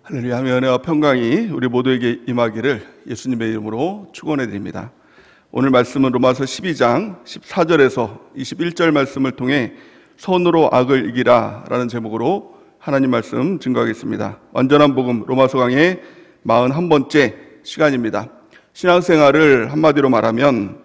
할렐루야. 하나님의 은혜와 평강이 우리 모두에게 임하기를 예수님의 이름으로 축원해 드립니다. 오늘 말씀은 로마서 12장 14절에서 21절 말씀을 통해 선으로 악을 이기라 라는 제목으로 하나님 말씀 증거하겠습니다. 완전한 복음 로마서 강의 41번째 시간입니다. 신앙생활을 한마디로 말하면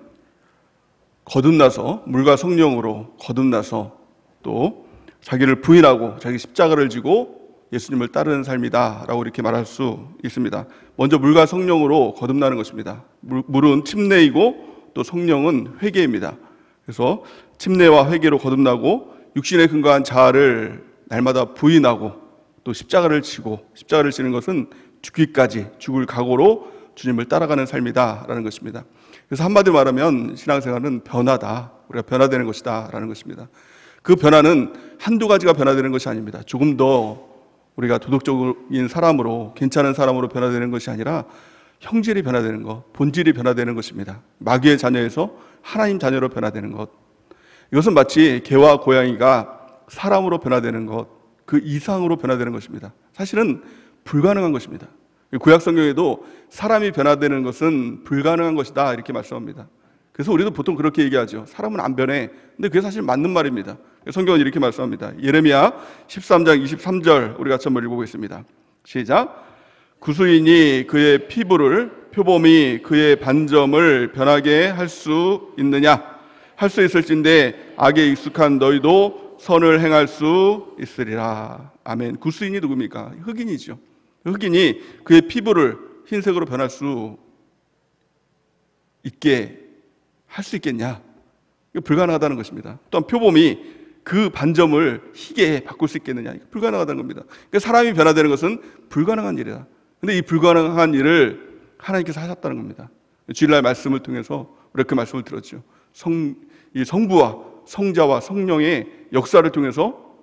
거듭나서 물과 성령으로 거듭나서 또 자기를 부인하고 자기 십자가를 지고 예수님을 따르는 삶이다 라고 이렇게 말할 수 있습니다. 먼저 물과 성령으로 거듭나는 것입니다. 물은 침례이고 또 성령은 회개입니다. 그래서 침례와 회개로 거듭나고 육신에 근거한 자아를 날마다 부인하고 또 십자가를 지고, 십자가를 지는 것은 죽기까지 죽을 각오로 주님을 따라가는 삶이다 라는 것입니다. 그래서 한마디로 말하면 신앙생활은 변화다, 우리가 변화되는 것이다 라는 것입니다. 그 변화는 한두 가지가 변화되는 것이 아닙니다. 조금 더 우리가 도덕적인 사람으로, 괜찮은 사람으로 변화되는 것이 아니라 형질이 변화되는 것, 본질이 변화되는 것입니다. 마귀의 자녀에서 하나님 자녀로 변화되는 것, 이것은 마치 개와 고양이가 사람으로 변화되는 것, 그 이상으로 변화되는 것입니다. 사실은 불가능한 것입니다. 구약 성경에도 사람이 변화되는 것은 불가능한 것이다 이렇게 말씀합니다. 그래서 우리도 보통 그렇게 얘기하죠. 사람은 안 변해. 근데 그게 사실 맞는 말입니다. 성경은 이렇게 말씀합니다. 예레미야 13장 23절 우리 같이 한번 읽어보겠습니다. 시작. 구수인이 그의 피부를, 표범이 그의 반점을 변하게 할 수 있느냐? 할 수 있을진데 악에 익숙한 너희도 선을 행할 수 있으리라. 아멘. 구수인이 누굽니까? 흑인이죠. 흑인이 그의 피부를 흰색으로 변할 수 있게 할 수 있겠냐? 이거 불가능하다는 것입니다. 또한 표범이 그 반점을 희게 바꿀 수 있겠느냐? 이거 불가능하다는 겁니다. 그러니까 사람이 변화되는 것은 불가능한 일이다. 근데 이 불가능한 일을 하나님께서 하셨다는 겁니다. 주일날 말씀을 통해서 우리가 그 말씀을 들었죠. 이 성부와 성자와 성령의 역사를 통해서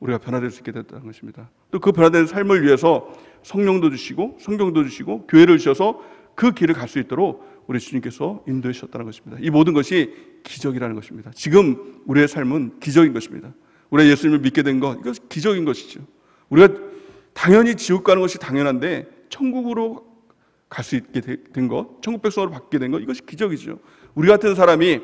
우리가 변화될 수 있게 됐다는 것입니다. 또 그 변화된 삶을 위해서 성령도 주시고 성경도 주시고 교회를 주셔서 그 길을 갈 수 있도록 우리 주님께서 인도해 주셨다는 것입니다. 이 모든 것이 기적이라는 것입니다. 지금 우리의 삶은 기적인 것입니다. 우리가 예수님을 믿게 된 것, 이것은 기적인 것이죠. 우리가 당연히 지옥 가는 것이 당연한데 천국으로 갈 수 있게 된 것, 천국 백성으로 바뀌게 된 것, 이것이 기적이죠. 우리 같은 사람이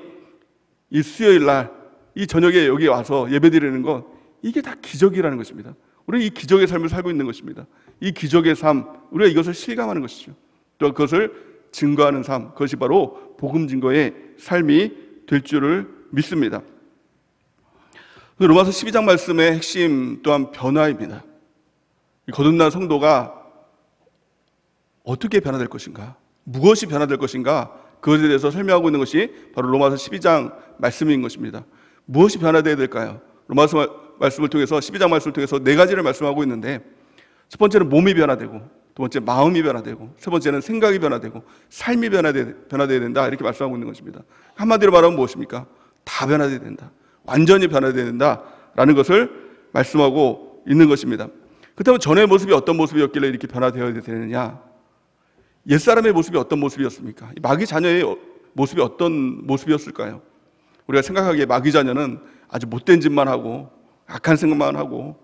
이 수요일 날, 이 저녁에 여기 와서 예배드리는 것, 이게 다 기적이라는 것입니다. 우리는 이 기적의 삶을 살고 있는 것입니다. 이 기적의 삶, 우리가 이것을 실감하는 것이죠. 또 그것을 증거하는 삶, 그것이 바로 복음 증거의 삶이 될 줄을 믿습니다. 로마서 12장 말씀의 핵심 또한 변화입니다. 거듭난 성도가 어떻게 변화될 것인가, 무엇이 변화될 것인가, 그것에 대해서 설명하고 있는 것이 바로 로마서 12장 말씀인 것입니다. 무엇이 변화되어야 될까요? 로마서 말씀을 통해서, 12장 말씀을 통해서 네 가지를 말씀하고 있는데, 첫 번째는 몸이 변화되고, 두 번째 마음이 변화되고, 세 번째는 생각이 변화되고, 삶이 변화되어야 된다 이렇게 말씀하고 있는 것입니다. 한마디로 말하면 무엇입니까? 다 변화되어야 된다, 완전히 변화되어야 된다라는 것을 말씀하고 있는 것입니다. 그렇다면 전의 모습이 어떤 모습이었길래 이렇게 변화되어야 되느냐? 옛사람의 모습이 어떤 모습이었습니까? 마귀 자녀의 모습이 어떤 모습이었을까요? 우리가 생각하기에 마귀 자녀는 아주 못된 짓만 하고 악한 생각만 하고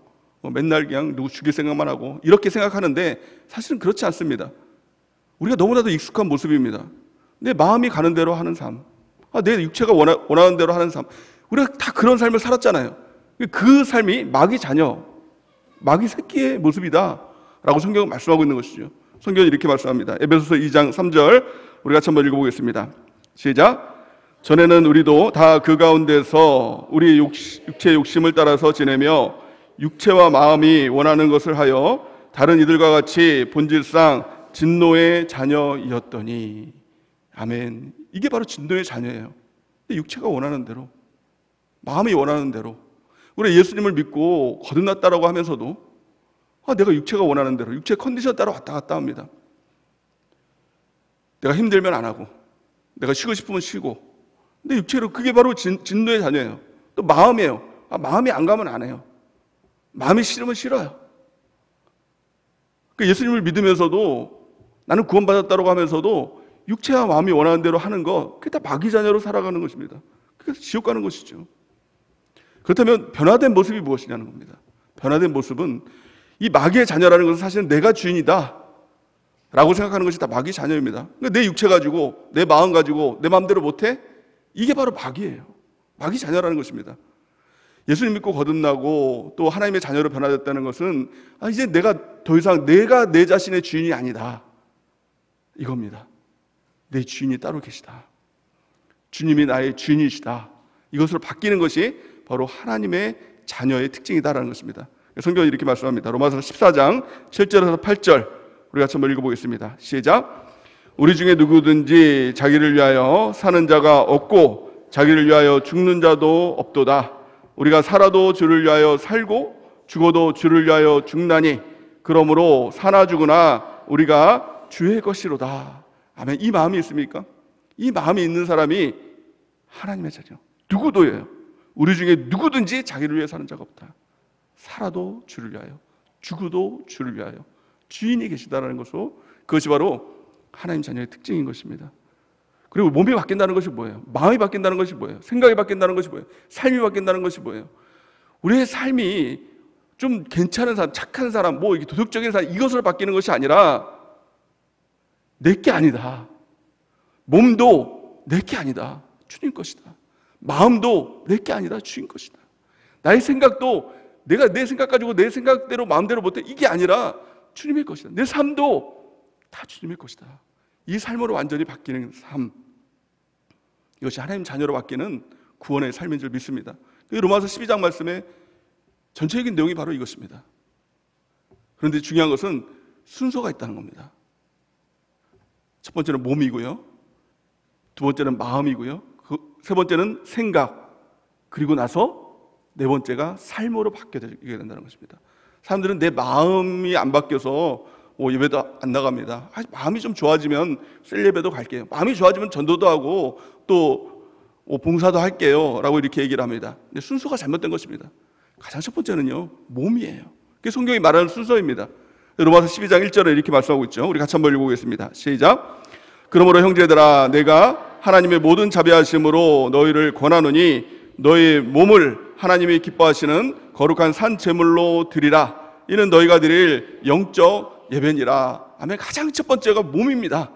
맨날 그냥 누구 죽일 생각만 하고 이렇게 생각하는데 사실은 그렇지 않습니다. 우리가 너무나도 익숙한 모습입니다. 내 마음이 가는 대로 하는 삶, 내 육체가 원하는 대로 하는 삶, 우리가 다 그런 삶을 살았잖아요. 그 삶이 마귀 자녀, 마귀 새끼의 모습이다 라고 성경은 말씀하고 있는 것이죠. 성경은 이렇게 말씀합니다. 에베소서 2장 3절 우리 같이 한번 읽어보겠습니다. 시작. 전에는 우리도 다 그 가운데서 우리 육체의 욕심을 따라서 지내며 육체와 마음이 원하는 것을 하여 다른 이들과 같이 본질상 진노의 자녀이었더니. 아멘. 이게 바로 진노의 자녀예요. 육체가 원하는 대로, 마음이 원하는 대로, 우리 예수님을 믿고 거듭났다라고 하면서도 내가 육체가 원하는 대로, 육체 컨디션 따라 왔다 갔다 합니다. 내가 힘들면 안 하고, 내가 쉬고 싶으면 쉬고. 근데 육체로, 그게 바로 진노의 자녀예요. 또 마음이에요. 마음이 안 가면 안 해요. 마음이 싫으면 싫어요. 예수님을 믿으면서도, 나는 구원받았다고 하면서도 육체와 마음이 원하는 대로 하는 거, 그게 다 마귀 자녀로 살아가는 것입니다. 그래서 지옥 가는 것이죠. 그렇다면 변화된 모습이 무엇이냐는 겁니다. 변화된 모습은 이 마귀의 자녀라는 것은 사실은 내가 주인이다 라고 생각하는 것이 다 마귀의 자녀입니다. 그러니까 내 육체 가지고, 내 마음 가지고 내 마음대로 못해? 이게 바로 마귀예요. 마귀 자녀라는 것입니다. 예수님 믿고 거듭나고 또 하나님의 자녀로 변화됐다는 것은 이제 내가 더 이상 내가 내 자신의 주인이 아니다 이겁니다. 내 주인이 따로 계시다. 주님이 나의 주인이시다. 이것으로 바뀌는 것이 바로 하나님의 자녀의 특징이다라는 것입니다. 성경은 이렇게 말씀합니다. 로마서 14장 7절에서 8절 우리 같이 한번 읽어보겠습니다. 시작. 우리 중에 누구든지 자기를 위하여 사는 자가 없고 자기를 위하여 죽는 자도 없도다. 우리가 살아도 주를 위하여 살고 죽어도 주를 위하여 죽나니 그러므로 사나 죽으나 우리가 주의 것이로다. 아멘. 이 마음이 있습니까? 이 마음이 있는 사람이 하나님의 자녀. 누구도예요. 우리 중에 누구든지 자기를 위해 사는 자가 없다. 살아도 주를 위하여 죽어도 주를 위하여 주인이 계시다라는 것으로 그것이 바로 하나님 자녀의 특징인 것입니다. 그리고 몸이 바뀐다는 것이 뭐예요? 마음이 바뀐다는 것이 뭐예요? 생각이 바뀐다는 것이 뭐예요? 삶이 바뀐다는 것이 뭐예요? 우리의 삶이 좀 괜찮은 사람, 착한 사람, 뭐 도덕적인 사람 이것으로 바뀌는 것이 아니라 내게 아니다. 몸도 내게 아니다. 주님 것이다. 마음도 내게 아니다. 주인 것이다. 나의 생각도 내가 내 생각 가지고 내 생각대로 마음대로 못해. 이게 아니라 주님의 것이다. 내 삶도 다 주님의 것이다. 이 삶으로 완전히 바뀌는 삶, 이것이 하나님 자녀로 바뀌는 구원의 삶인 줄 믿습니다. 로마서 12장 말씀에 전체적인 내용이 바로 이것입니다. 그런데 중요한 것은 순서가 있다는 겁니다. 첫 번째는 몸이고요, 두 번째는 마음이고요, 세 번째는 생각, 그리고 나서 네 번째가 삶으로 바뀌게 된다는 것입니다. 사람들은 내 마음이 안 바뀌어서 예배도 안 나갑니다. 마음이 좀 좋아지면 셀 예배도 갈게요. 마음이 좋아지면 전도도 하고 또 봉사도 할게요 라고 이렇게 얘기를 합니다. 근데 순서가 잘못된 것입니다. 가장 첫 번째는요, 몸이에요. 그게 성경이 말하는 순서입니다. 로마서 12장 1절에 이렇게 말씀하고 있죠. 우리 같이 한번 읽어보겠습니다. 시작. 그러므로 형제들아, 내가 하나님의 모든 자비하심으로 너희를 권하노니 너희 몸을 하나님이 기뻐하시는 거룩한 산 제물로 드리라. 이는 너희가 드릴 영적 예배니라. 아멘. 가장 첫 번째가 몸입니다.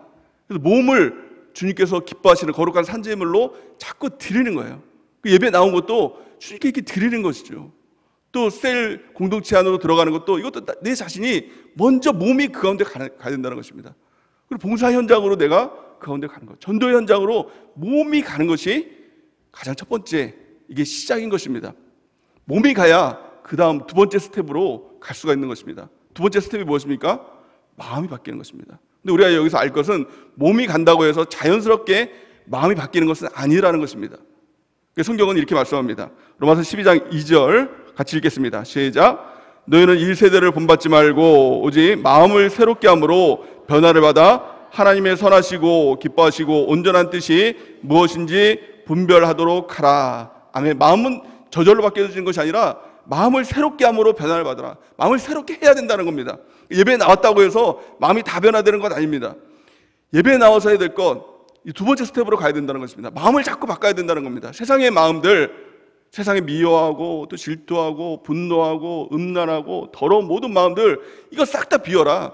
그래서 몸을 주님께서 기뻐하시는 거룩한 산 제물로 자꾸 드리는 거예요. 그 예배 나온 것도 주님께 이렇게 드리는 것이죠. 또 셀 공동체 안으로 들어가는 것도 이것도 내 자신이 먼저 몸이 그 가운데 가야 된다는 것입니다. 그리고 봉사 현장으로 내가 그 가운데 가는 것, 전도 현장으로 몸이 가는 것이 가장 첫 번째, 이게 시작인 것입니다. 몸이 가야 그 다음 두 번째 스텝으로 갈 수가 있는 것입니다. 두 번째 스텝이 무엇입니까? 마음이 바뀌는 것입니다. 근데 우리가 여기서 알 것은 몸이 간다고 해서 자연스럽게 마음이 바뀌는 것은 아니라는 것입니다. 성경은 이렇게 말씀합니다. 로마서 12장 2절 같이 읽겠습니다. 시작. 너희는 1세대를 본받지 말고 오직 마음을 새롭게 함으로 변화를 받아 하나님의 선하시고 기뻐하시고 온전한 뜻이 무엇인지 분별하도록 하라. 아멘. 마음은 저절로 바뀌어지는 것이 아니라 마음을 새롭게 함으로 변화를 받아라. 마음을 새롭게 해야 된다는 겁니다. 예배에 나왔다고 해서 마음이 다 변화되는 건 아닙니다. 예배에 나와서 해야 될 것, 이 두 번째 스텝으로 가야 된다는 것입니다. 마음을 자꾸 바꿔야 된다는 겁니다. 세상의 마음들, 세상에 미워하고 또 질투하고 분노하고 음란하고 더러운 모든 마음들, 이거 싹 다 비워라.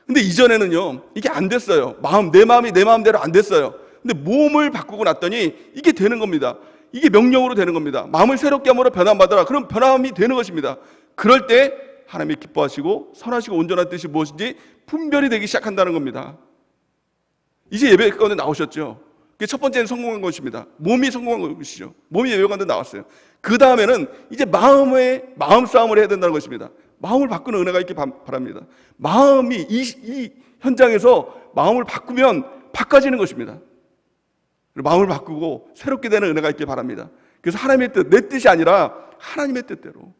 근데 이전에는요, 이게 안 됐어요. 내 마음이 내 마음대로 안 됐어요. 근데 몸을 바꾸고 났더니 이게 되는 겁니다. 이게 명령으로 되는 겁니다. 마음을 새롭게 함으로 변화받아라. 그럼 변함이 되는 것입니다. 그럴 때 하나님이 기뻐하시고 선하시고 온전한 뜻이 무엇인지 분별이 되기 시작한다는 겁니다. 이제 예배 가운데 나오셨죠. 첫 번째는 성공한 것입니다. 몸이 성공한 것이죠. 몸이 예배 가운데 나왔어요. 그 다음에는 이제 마음 싸움을 해야 된다는 것입니다. 마음을 바꾸는 은혜가 있기 바랍니다. 마음이 이 현장에서 마음을 바꾸면 바꿔지는 것입니다. 마음을 바꾸고 새롭게 되는 은혜가 있기 바랍니다. 그래서 하나님의 뜻, 내 뜻이 아니라 하나님의 뜻대로,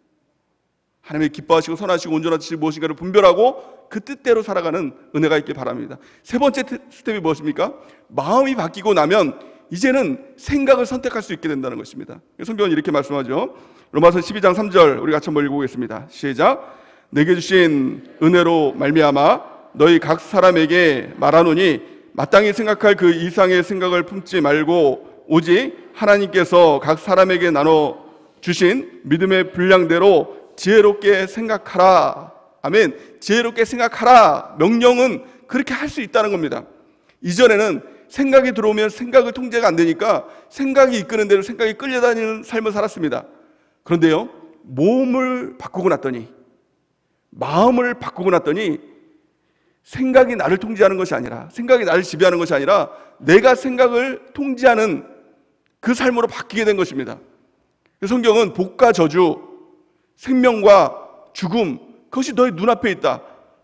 하나님의 기뻐하시고 선하시고 온전한 뜻이 무엇인가를 분별하고 그 뜻대로 살아가는 은혜가 있기 바랍니다. 세 번째 스텝이 무엇입니까? 마음이 바뀌고 나면 이제는 생각을 선택할 수 있게 된다는 것입니다. 성경은 이렇게 말씀하죠. 로마서 12장 3절 우리 같이 한번 읽어보겠습니다. 시작. 내게 주신 은혜로 말미암아 너희 각 사람에게 말하노니 마땅히 생각할 그 이상의 생각을 품지 말고 오직 하나님께서 각 사람에게 나눠 주신 믿음의 분량대로 지혜롭게 생각하라. 아멘. 지혜롭게 생각하라. 명령은 그렇게 할 수 있다는 겁니다. 이전에는 생각이 들어오면 생각을 통제가 안 되니까 생각이 이끄는 대로 생각이 끌려다니는 삶을 살았습니다. 그런데요, 몸을 바꾸고 났더니, 마음을 바꾸고 났더니 생각이 나를 통제하는 것이 아니라, 생각이 나를 지배하는 것이 아니라 내가 생각을 통제하는 그 삶으로 바뀌게 된 것입니다. 성경은 복과 저주, 생명과 죽음, 그것이 너의 눈앞에 있다.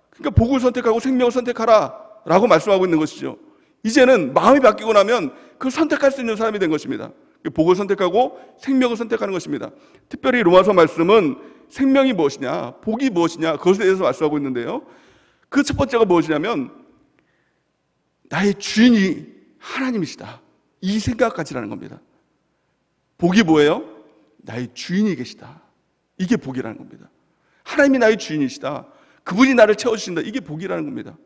그러니까 복을 선택하고 생명을 선택하라 라고 말씀하고 있는 것이죠. 이제는 마음이 바뀌고 나면 그걸 선택할 수 있는 사람이 된 것입니다. 복을 선택하고 생명을 선택하는 것입니다. 특별히 로마서 말씀은 생명이 무엇이냐, 복이 무엇이냐, 그것에 대해서 말씀하고 있는데요, 그 첫 번째가 무엇이냐면 나의 주인이 하나님이시다, 이 생각 가지라는 겁니다. 복이 뭐예요? 나의 주인이 계시다, 이게 복이라는 겁니다. 하나님이 나의 주인이시다, 그분이 나를 채워주신다, 이게 복이라는 겁니다.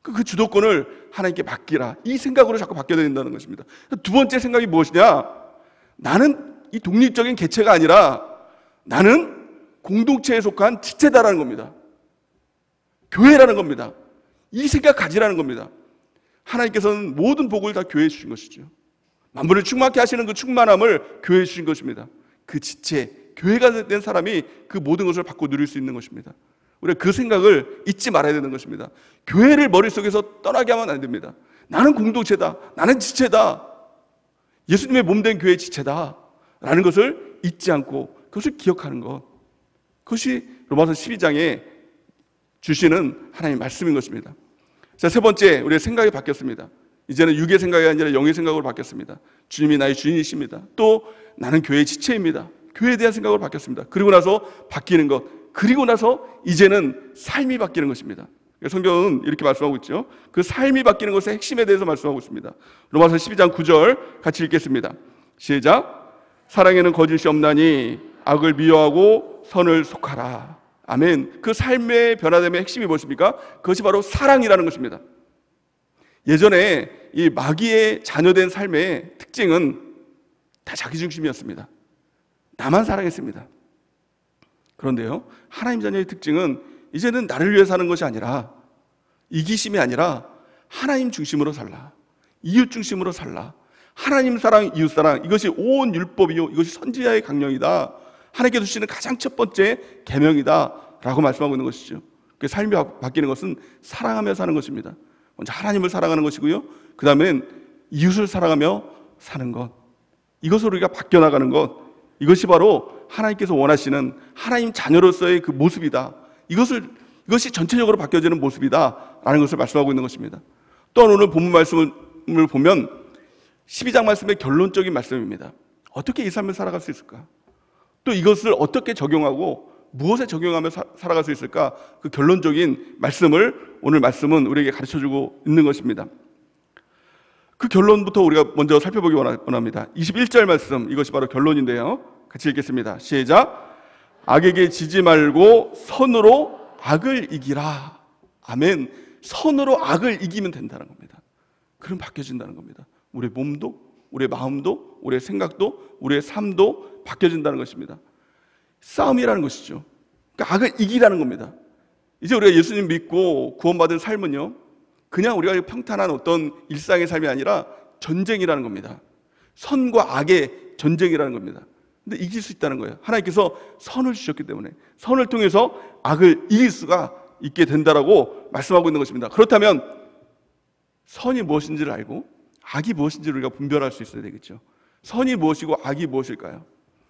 그 주도권을 하나님께 맡기라, 이 생각으로 자꾸 바뀌어야 된다는 것입니다. 두 번째 생각이 무엇이냐, 나는 이 독립적인 개체가 아니라 나는 공동체에 속한 지체다라는 겁니다. 교회라는 겁니다. 이 생각 가지라는 겁니다. 하나님께서는 모든 복을 다 교회에 주신 것이죠. 만물을 충만케 하시는 그 충만함을 교회에 주신 것입니다. 그 지체, 교회가 된 사람이 그 모든 것을 받고 누릴 수 있는 것입니다. 우리가 그 생각을 잊지 말아야 되는 것입니다. 교회를 머릿속에서 떠나게 하면 안 됩니다. 나는 공동체다, 나는 지체다, 예수님의 몸된 교회의 지체다 라는 것을 잊지 않고 그것을 기억하는 것, 그것이 로마서 12장에 주시는 하나님의 말씀인 것입니다. 자, 세 번째, 우리의 생각이 바뀌었습니다. 이제는 육의 생각이 아니라 영의 생각으로 바뀌었습니다. 주님이 나의 주인이십니다. 또 나는 교회의 지체입니다. 교회에 대한 생각으로 바뀌었습니다. 그리고 나서 바뀌는 것, 그리고 나서 이제는 삶이 바뀌는 것입니다. 성경은 이렇게 말씀하고 있죠. 그 삶이 바뀌는 것의 핵심에 대해서 말씀하고 있습니다. 로마서 12장 9절 같이 읽겠습니다. 시작. 사랑에는 거짓이 없나니 악을 미워하고 선을 속하라. 아멘. 그 삶의 변화됨의 핵심이 무엇입니까? 그것이 바로 사랑이라는 것입니다. 예전에 이 마귀의 자녀된 삶의 특징은 다 자기중심이었습니다. 나만 사랑했습니다. 그런데요, 하나님 자녀의 특징은 이제는 나를 위해 사는 것이 아니라, 이기심이 아니라 하나님 중심으로 살라, 이웃 중심으로 살라, 하나님 사랑, 이웃 사랑, 이것이 온 율법이요, 이것이 선지자의 강령이다, 하나님께서 주시는 가장 첫 번째 계명이다 라고 말씀하고 있는 것이죠. 그 삶이 바뀌는 것은 사랑하며 사는 것입니다. 먼저 하나님을 사랑하는 것이고요, 그 다음엔 이웃을 사랑하며 사는 것, 이것으로 우리가 바뀌어 나가는 것, 이것이 바로 하나님께서 원하시는 하나님 자녀로서의 그 모습이다, 이것이 전체적으로 바뀌어지는 모습이다 라는 것을 말씀하고 있는 것입니다. 또한 오늘 본문 말씀을 보면 12장 말씀의 결론적인 말씀입니다. 어떻게 이 삶을 살아갈 수 있을까? 또 이것을 어떻게 적용하고 무엇에 적용하며 살아갈 수 있을까? 그 결론적인 말씀을 오늘 말씀은 우리에게 가르쳐주고 있는 것입니다. 그 결론부터 우리가 먼저 살펴보기 원합니다. 21절 말씀, 이것이 바로 결론인데요, 같이 읽겠습니다. 시작. 악에게 지지 말고 선으로 악을 이기라. 아멘. 선으로 악을 이기면 된다는 겁니다. 그럼 바뀌어진다는 겁니다. 우리의 몸도, 우리의 마음도, 우리의 생각도, 우리의 삶도 바뀌어진다는 것입니다. 싸움이라는 것이죠. 그러니까 악을 이기라는 겁니다. 이제 우리가 예수님 믿고 구원받은 삶은요, 그냥 우리가 평탄한 어떤 일상의 삶이 아니라 전쟁이라는 겁니다. 선과 악의 전쟁이라는 겁니다. 근데 이길 수 있다는 거예요. 하나님께서 선을 주셨기 때문에 선을 통해서 악을 이길 수가 있게 된다라고 말씀하고 있는 것입니다. 그렇다면 선이 무엇인지를 알고 악이 무엇인지를 우리가 분별할 수 있어야 되겠죠. 선이 무엇이고 악이 무엇일까요?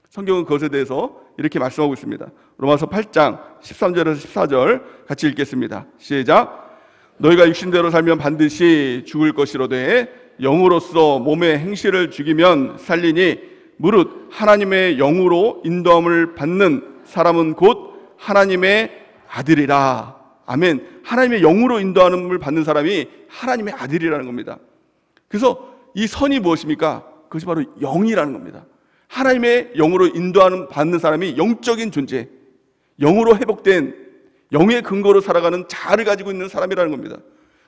성경은 그것에 대해서 이렇게 말씀하고 있습니다. 로마서 8장 13절에서 14절 같이 읽겠습니다. 시작. 너희가 육신대로 살면 반드시 죽을 것이로되 영으로서 몸의 행실을 죽이면 살리니 무릇 하나님의 영으로 인도함을 받는 사람은 곧 하나님의 아들이라. 아멘. 하나님의 영으로 인도함을 받는 사람이 하나님의 아들이라는 겁니다. 그래서 이 선이 무엇입니까? 그것이 바로 영이라는 겁니다. 하나님의 영으로 인도하는 받는 사람이 영적인 존재, 영으로 회복된 영의 근거로 살아가는 자아를 가지고 있는 사람이라는 겁니다.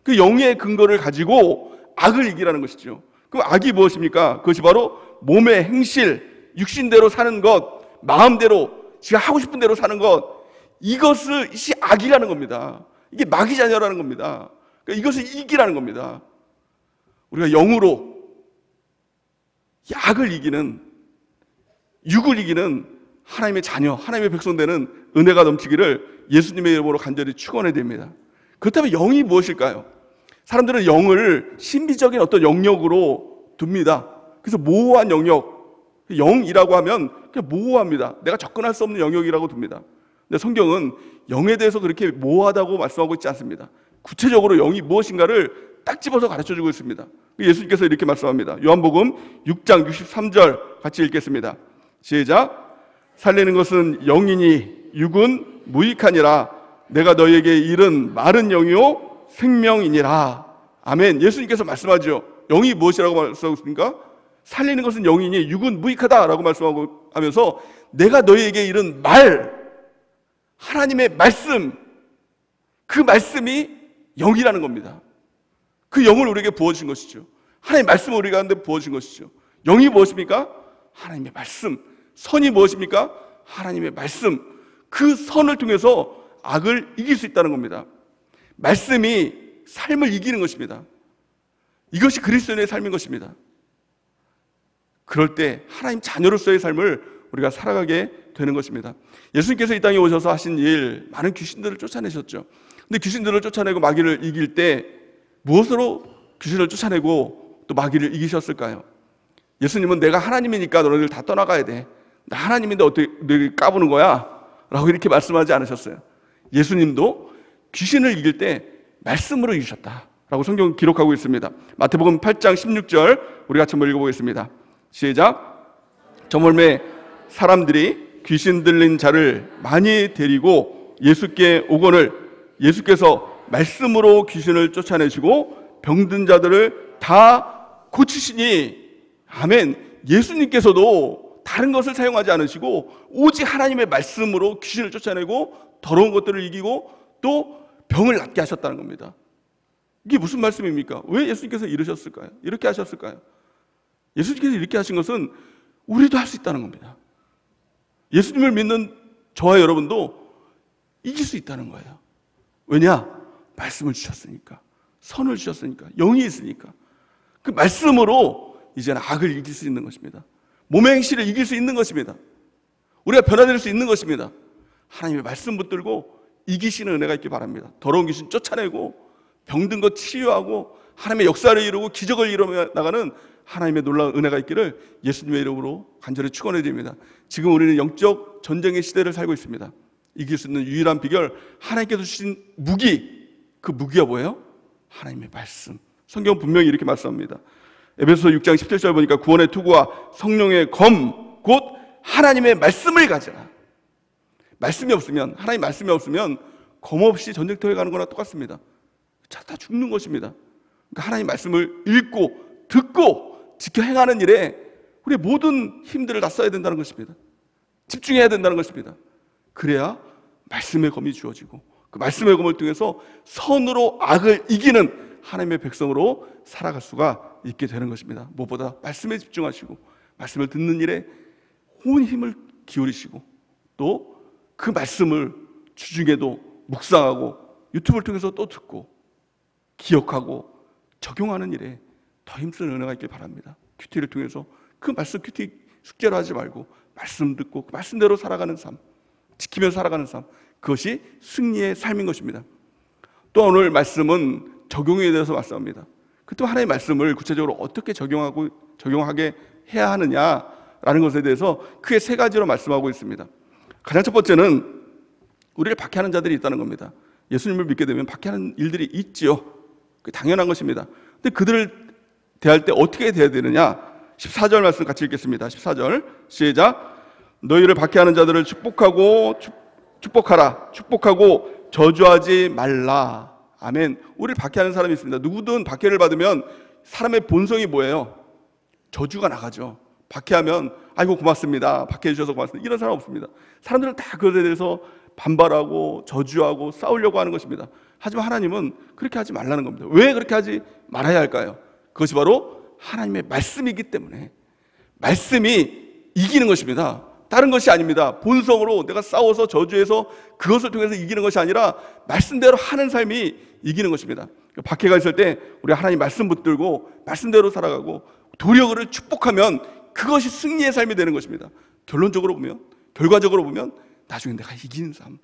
그 영의 근거를 가지고 악을 이기라는 것이죠. 그럼 악이 무엇입니까? 그것이 바로 몸의 행실, 육신대로 사는 것, 마음대로 지가 하고 싶은 대로 사는 것, 이것이 악이라는 겁니다. 이게 마귀 자녀라는 겁니다. 그러니까 이것을 이기라는 겁니다. 우리가 영으로 이 악을 이기는, 육을 이기는 하나님의 자녀, 하나님의 백성 되는 은혜가 넘치기를 예수님의 이름으로 간절히 축원해야 됩니다. 그렇다면 영이 무엇일까요? 사람들은 영을 신비적인 어떤 영역으로 둡니다. 그래서 모호한 영역, 영이라고 하면 그냥 모호합니다. 내가 접근할 수 없는 영역이라고 둡니다. 근데 성경은 영에 대해서 그렇게 모호하다고 말씀하고 있지 않습니다. 구체적으로 영이 무엇인가를 딱 집어서 가르쳐주고 있습니다. 예수님께서 이렇게 말씀합니다. 요한복음 6장 63절 같이 읽겠습니다. 시작. 살리는 것은 영이니 육은 무익하니라. 내가 너희에게 이른 말은 영이요 생명이니라. 아멘. 예수님께서 말씀하죠. 영이 무엇이라고 말씀하고 있습니까? 살리는 것은 영이니 육은 무익하다라고 말씀하고 하면서 내가 너희에게 이른 말, 하나님의 말씀, 그 말씀이 영이라는 겁니다. 그 영을 우리에게 부어주신 것이죠. 하나님의 말씀을 우리 가운데 부어주신 것이죠. 영이 무엇입니까? 하나님의 말씀. 선이 무엇입니까? 하나님의 말씀. 그 선을 통해서 악을 이길 수 있다는 겁니다. 말씀이 삶을 이기는 것입니다. 이것이 그리스도인의 삶인 것입니다. 그럴 때 하나님 자녀로서의 삶을 우리가 살아가게 되는 것입니다. 예수님께서 이 땅에 오셔서 하신 일, 많은 귀신들을 쫓아내셨죠. 근데 귀신들을 쫓아내고 마귀를 이길 때 무엇으로 귀신을 쫓아내고 또 마귀를 이기셨을까요? 예수님은 내가 하나님이니까 너희들 다 떠나가야 돼. 나 하나님인데 어떻게 너희 까부는 거야? 라고 이렇게 말씀하지 않으셨어요. 예수님도 귀신을 이길 때 말씀으로 이기셨다 라고 성경 기록하고 있습니다. 마태복음 8장 16절 우리 같이 한번 읽어보겠습니다. 시작. 저물매 사람들이 귀신 들린 자를 많이 데리고 예수께 오거늘 예수께서 말씀으로 귀신을 쫓아내시고 병든 자들을 다 고치시니. 아멘. 예수님께서도 다른 것을 사용하지 않으시고 오직 하나님의 말씀으로 귀신을 쫓아내고 더러운 것들을 이기고 또 병을 낫게 하셨다는 겁니다. 이게 무슨 말씀입니까? 왜 예수님께서 이러셨을까요? 이렇게 하셨을까요? 예수님께서 이렇게 하신 것은 우리도 할 수 있다는 겁니다. 예수님을 믿는 저와 여러분도 이길 수 있다는 거예요. 왜냐? 말씀을 주셨으니까, 선을 주셨으니까, 영이 있으니까. 그 말씀으로 이제는 악을 이길 수 있는 것입니다. 몸의 행실을 이길 수 있는 것입니다. 우리가 변화될 수 있는 것입니다. 하나님의 말씀 붙들고 이기시는 은혜가 있길 바랍니다. 더러운 귀신 쫓아내고 병든 것 치유하고 하나님의 역사를 이루고 기적을 이루어 나가는 하나님의 놀라운 은혜가 있기를 예수님의 이름으로 간절히 축원해 드립니다. 지금 우리는 영적 전쟁의 시대를 살고 있습니다. 이길 수 있는 유일한 비결, 하나님께서 주신 무기, 그 무기가 뭐예요? 하나님의 말씀. 성경은 분명히 이렇게 말씀합니다. 에베소서 6장 17절 보니까 구원의 투구와 성령의 검, 곧 하나님의 말씀을 가져라. 말씀이 없으면, 하나님 말씀이 없으면 검 없이 전쟁터에 가는 거나 똑같습니다. 다 죽는 것입니다. 그러니까 하나님 말씀을 읽고 듣고 지켜 행하는 일에 우리의 모든 힘들을 다 써야 된다는 것입니다. 집중해야 된다는 것입니다. 그래야 말씀의 검이 주어지고 그 말씀의 검을 통해서 선으로 악을 이기는 하나님의 백성으로 살아갈 수가 있게 되는 것입니다. 무엇보다 말씀에 집중하시고 말씀을 듣는 일에 온 힘을 기울이시고 또 그 말씀을 주중에도 묵상하고 유튜브를 통해서 또 듣고 기억하고 적용하는 일에 더 힘쓰는 은혜가 있길 바랍니다. 큐티를 통해서 그 말씀 큐티 숙제로 하지 말고 말씀 듣고 그 말씀대로 살아가는 삶, 지키며 살아가는 삶, 그것이 승리의 삶인 것입니다. 또 오늘 말씀은 적용에 대해서 말씀합니다. 또 하나님의 말씀을 구체적으로 어떻게 적용하게 해야 하느냐라는 것에 대해서 크게 세 가지로 말씀하고 있습니다. 가장 첫 번째는 우리를 박해하는 자들이 있다는 겁니다. 예수님을 믿게 되면 박해하는 일들이 있지요. 그게 당연한 것입니다. 근데 그들을 대할 때 어떻게 대해야 되느냐? 14절 말씀 같이 읽겠습니다. 14절 시작. 너희를 박해하는 자들을 축복하라. 축복하고 저주하지 말라. 아멘. 우리를 박해하는 사람이 있습니다. 누구든 박해를 받으면 사람의 본성이 뭐예요? 저주가 나가죠. 박해하면 아이고 고맙습니다. 박해해 주셔서 고맙습니다. 이런 사람 없습니다. 사람들은 다 그것에 대해서 반발하고 저주하고 싸우려고 하는 것입니다. 하지만 하나님은 그렇게 하지 말라는 겁니다. 왜 그렇게 하지 말아야 할까요? 그것이 바로 하나님의 말씀이기 때문에 말씀이 이기는 것입니다. 다른 것이 아닙니다. 본성으로 내가 싸워서 저주해서 그것을 통해서 이기는 것이 아니라 말씀대로 하는 삶이 이기는 것입니다. 박해가 있을 때 우리 하나님 말씀 붙들고 말씀대로 살아가고 도력을 축복하면 그것이 승리의 삶이 되는 것입니다. 결론적으로 보면, 결과적으로 보면 나중에 내가 이기는 삶,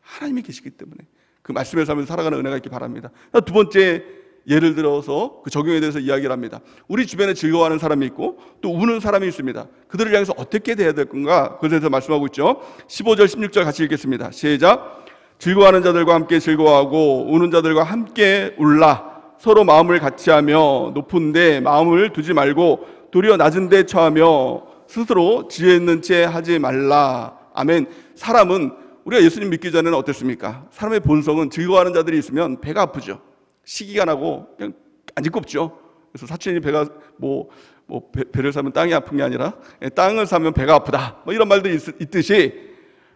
하나님이 계시기 때문에 그 말씀의 삶을 살아가는 은혜가 있기 바랍니다. 두 번째 예를 들어서 그 적용에 대해서 이야기를 합니다. 우리 주변에 즐거워하는 사람이 있고 또 우는 사람이 있습니다. 그들을 향해서 어떻게 대해야 될 건가? 그것에 대해서 말씀하고 있죠. 15절 16절 같이 읽겠습니다. 시작. 즐거워하는 자들과 함께 즐거워하고 우는 자들과 함께 울라. 서로 마음을 같이하며 높은 데 마음을 두지 말고 도리어 낮은 데 처하며 스스로 지혜 있는 채 하지 말라. 아멘. 사람은 우리가 예수님 믿기 전에는 어땠습니까? 사람의 본성은 즐거워하는 자들이 있으면 배가 아프죠. 시기가 나고 그냥 안 꼽죠. 그래서 사촌이 배가 배를 사면 땅이 아픈 게 아니라 땅을 사면 배가 아프다. 이런 말들이 있듯이,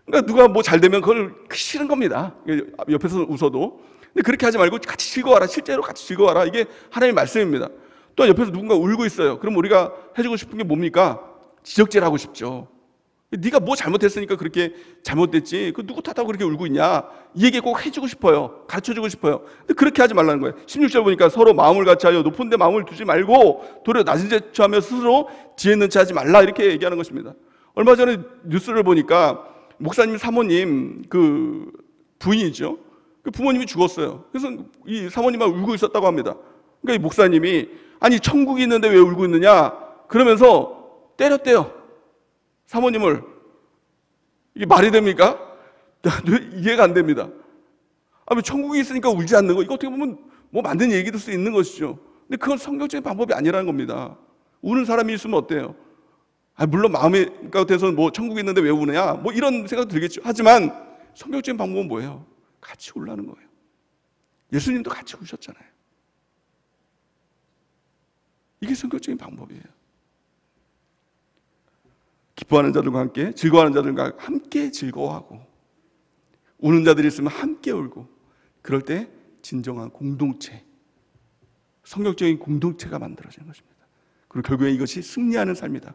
그러니까 누가 잘 되면 그걸 싫은 겁니다. 옆에서 웃어도. 근데 그렇게 하지 말고 같이 즐거워하라. 실제로 같이 즐거워하라. 이게 하나님의 말씀입니다. 또 옆에서 누군가 울고 있어요. 그럼 우리가 해주고 싶은 게 뭡니까? 지적질하고 싶죠. 네가 뭐 잘못했으니까 그렇게 잘못됐지, 그 누구 탓하고 그렇게 울고 있냐, 이 얘기 꼭 해주고 싶어요. 가르쳐주고 싶어요. 근데 그렇게 하지 말라는 거예요. 16절 보니까 서로 마음을 같이하여 높은 데 마음을 두지 말고 도리어 낮은 데 처하며 스스로 지혜 있는 채 하지 말라, 이렇게 얘기하는 것입니다. 얼마 전에 뉴스를 보니까 목사님 사모님 그 부인이죠, 그 부모님이 죽었어요. 그래서 이 사모님만 울고 있었다고 합니다. 그러니까 이 목사님이 아니 천국이 있는데 왜 울고 있느냐 그러면서 때렸대요, 사모님을. 이게 말이 됩니까? 이해가 안 됩니다. 천국이 있으니까 울지 않는 거, 이거 어떻게 보면 만든 얘기일 수 있는 것이죠. 근데 그건 성경적인 방법이 아니라는 겁니다. 우는 사람이 있으면 어때요? 물론 마음의 같아서 천국이 있는데 왜 우느냐, 이런 생각 들겠죠. 하지만 성경적인 방법은 뭐예요? 같이 울라는 거예요. 예수님도 같이 우셨잖아요. 이게 성경적인 방법이에요. 기뻐하는 자들과 함께, 즐거워하는 자들과 함께 즐거워하고, 우는 자들이 있으면 함께 울고, 그럴 때 진정한 공동체, 성격적인 공동체가 만들어지는 것입니다. 그리고 결국에 이것이 승리하는 삶이다,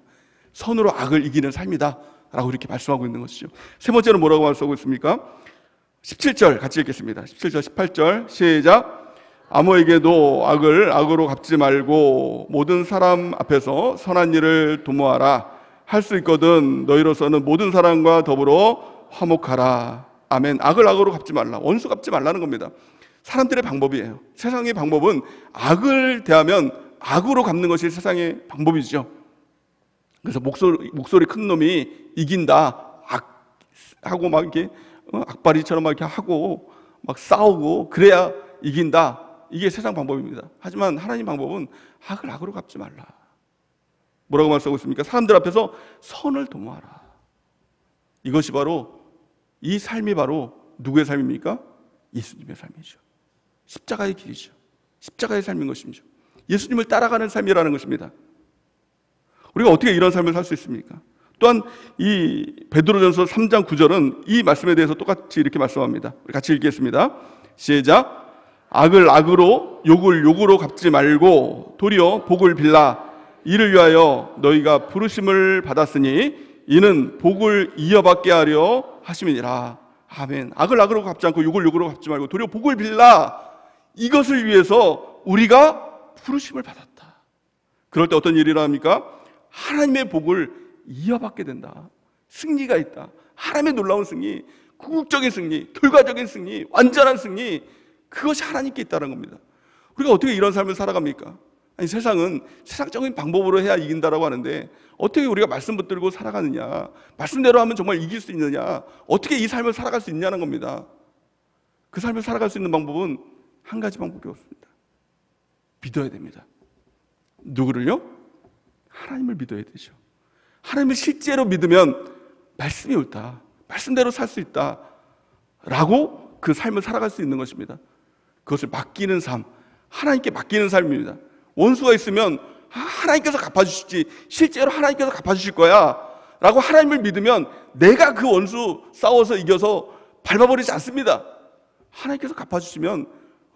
선으로 악을 이기는 삶이다 라고 이렇게 말씀하고 있는 것이죠. 세 번째는 뭐라고 말씀하고 있습니까? 17절 같이 읽겠습니다. 17절 18절 시작. 아무에게도 악을 악으로 갚지 말고 모든 사람 앞에서 선한 일을 도모하라. 할 수 있거든 너희로서는 모든 사람과 더불어 화목하라. 아멘. 악을 악으로 갚지 말라. 원수 갚지 말라는 겁니다. 사람들의 방법이에요. 세상의 방법은 악을 대하면 악으로 갚는 것이 세상의 방법이죠. 그래서 목소리 큰 놈이 이긴다, 악하고 막 이렇게 악바리처럼 막 이렇게 하고 막 싸우고 그래야 이긴다, 이게 세상 방법입니다. 하지만 하나님 방법은 악을 악으로 갚지 말라. 뭐라고 말씀하고 있습니까? 사람들 앞에서 선을 도모하라. 이것이 바로, 이 삶이 바로 누구의 삶입니까? 예수님의 삶이죠. 십자가의 길이죠. 십자가의 삶인 것이죠. 예수님을 따라가는 삶이라는 것입니다. 우리가 어떻게 이런 삶을 살 수 있습니까? 또한 이 베드로전서 3장 9절은 이 말씀에 대해서 똑같이 이렇게 말씀합니다. 우리 같이 읽겠습니다. 시작. 악을 악으로 욕을 욕으로 갚지 말고 도리어 복을 빌라. 이를 위하여 너희가 부르심을 받았으니 이는 복을 이어받게 하려 하심이니라. 아멘. 악을 악으로 갚지 않고 욕을 욕으로 갚지 말고 도리어 복을 빌라. 이것을 위해서 우리가 부르심을 받았다. 그럴 때 어떤 일이 일어납니까? 하나님의 복을 이어받게 된다. 승리가 있다. 하나님의 놀라운 승리, 궁극적인 승리, 결과적인 승리, 완전한 승리, 그것이 하나님께 있다는 겁니다. 우리가 어떻게 이런 삶을 살아갑니까? 아니, 세상은 세상적인 방법으로 해야 이긴다라고 하는데 어떻게 우리가 말씀 붙들고 살아가느냐, 말씀대로 하면 정말 이길 수 있느냐, 어떻게 이 삶을 살아갈 수 있냐는 겁니다. 그 삶을 살아갈 수 있는 방법은 한 가지 방법이 없습니다. 믿어야 됩니다. 누구를요? 하나님을 믿어야 되죠. 하나님을 실제로 믿으면 말씀이 옳다, 말씀대로 살 수 있다 라고 그 삶을 살아갈 수 있는 것입니다. 그것을 맡기는 삶, 하나님께 맡기는 삶입니다. 원수가 있으면 하나님께서 갚아주시지, 실제로 하나님께서 갚아주실 거야 라고 하나님을 믿으면 내가 그 원수 싸워서 이겨서 밟아버리지 않습니다. 하나님께서 갚아주시면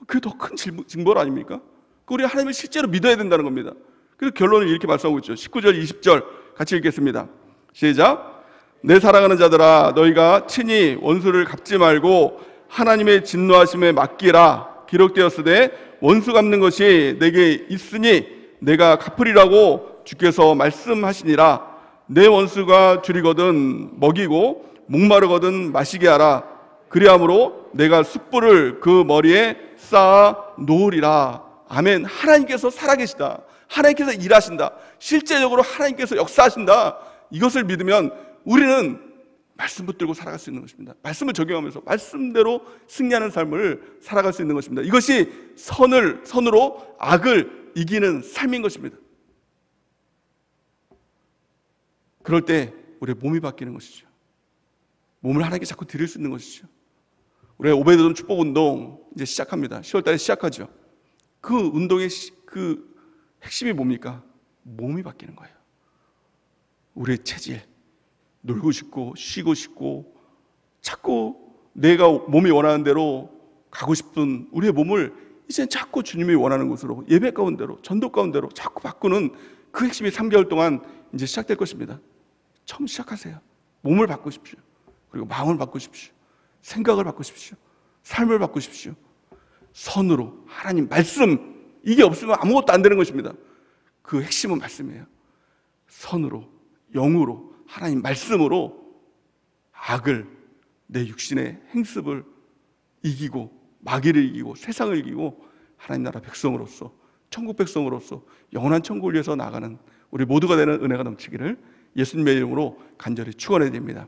그게 더 큰 징벌 아닙니까? 우리 하나님을 실제로 믿어야 된다는 겁니다. 그래서 결론을 이렇게 말씀하고 있죠. 19절 20절 같이 읽겠습니다. 시작. 내 사랑하는 자들아, 너희가 친히 원수를 갚지 말고 하나님의 진노하심에 맡기라. 기록되었으되 원수 갚는 것이 내게 있으니 내가 갚으리라고 주께서 말씀하시니라. 내 원수가 줄이거든 먹이고 목마르거든 마시게 하라. 그리함으로 내가 숯불을 그 머리에 쌓아 놓으리라. 아멘. 하나님께서 살아계시다. 하나님께서 일하신다. 실제적으로 하나님께서 역사하신다. 이것을 믿으면 우리는 말씀 붙들고 살아갈 수 있는 것입니다. 말씀을 적용하면서 말씀대로 승리하는 삶을 살아갈 수 있는 것입니다. 이것이 선으로 악을 이기는 삶인 것입니다. 그럴 때 우리의 몸이 바뀌는 것이죠. 몸을 하나님께 자꾸 드릴 수 있는 것이죠. 우리가 오베드돔 축복운동 이제 시작합니다. 10월 달에 시작하죠. 그 운동의 그 핵심이 뭡니까? 몸이 바뀌는 거예요. 우리의 체질, 놀고 싶고 쉬고 싶고 자꾸 내가 몸이 원하는 대로 가고 싶은 우리의 몸을 이제 자꾸 주님이 원하는 곳으로, 예배 가운데로, 전도 가운데로 자꾸 바꾸는 그 핵심이 3개월 동안 이제 시작될 것입니다. 처음 시작하세요. 몸을 바꾸십시오. 그리고 마음을 바꾸십시오. 생각을 바꾸십시오. 삶을 바꾸십시오. 선으로 하나님 말씀, 이게 없으면 아무것도 안 되는 것입니다. 그 핵심은 말씀이에요. 선으로, 영으로, 하나님 말씀으로 악을, 내 육신의 행습을 이기고 마귀를 이기고 세상을 이기고 하나님 나라 백성으로서, 천국 백성으로서 영원한 천국을 위해서 나가는 우리 모두가 되는 은혜가 넘치기를 예수님의 이름으로 간절히 축원해야 됩니다.